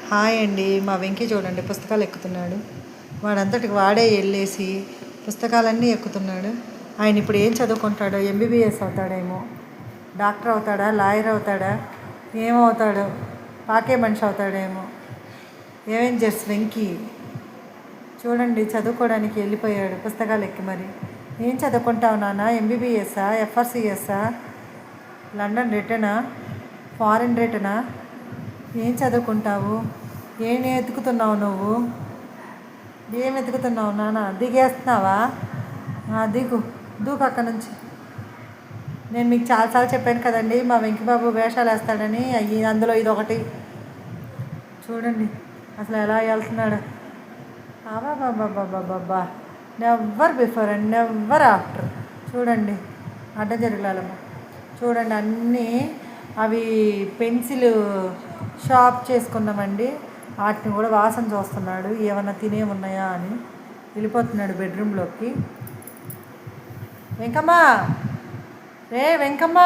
Hi అండి. మా వెంకీ చూడండి పుస్తకాలు ఎక్కుతున్నాడు. వాడంతటికి వాడే వెళ్ళేసి పుస్తకాలన్నీ ఎక్కుతున్నాడు. ఆయన ఇప్పుడు ఏం చదువుకుంటాడో, ఎంబీబీఎస్ అవుతాడేమో, డాక్టర్ అవుతాడా, లాయర్ అవుతాడా, ఏమవుతాడో, పాకే మనిషి అవుతాడేమో. ఎవెంజర్స్ వెంకీ చూడండి చదువుకోవడానికి వెళ్ళిపోయాడు పుస్తకాలు ఎక్కి. మరి ఏం చదువుకుంటావు నాన్న? ఎంబీబీఎస్ఆ, ఎఫ్ఆర్సిఎస్ఆ, లండన్ రిటర్నా, ఫారిన్ రిటర్నా? ఏం చదువుకుంటావు? ఏం వెతుకుతున్నావు నువ్వు? ఏం వెతుకుతున్నావు నాన్న? దిగేస్తున్నావా? దిగు, దూకు అక్కడి నుంచి. నేను మీకు చాలాసార్లు చెప్పాను కదండి మా వెంకీబాబు వేషాలు వేస్తాడని. అందులో ఇది ఒకటి. చూడండి అసలు ఎలా వెళ్తున్నాడు. అబాబాబాబాబాబా, never before and never after. చూడండి అడ్డ జరగాలమ్మ. చూడండి అన్నీ అవి పెన్సిల్ షాప్ చేసుకున్నామండి. వాటిని కూడా వాసన చూస్తున్నాడు, ఏమన్నా తినే ఉన్నాయా అని. వెళ్ళిపోతున్నాడు బెడ్రూమ్లోకి. వెంకమ్మ, రే వెంకమ్మ.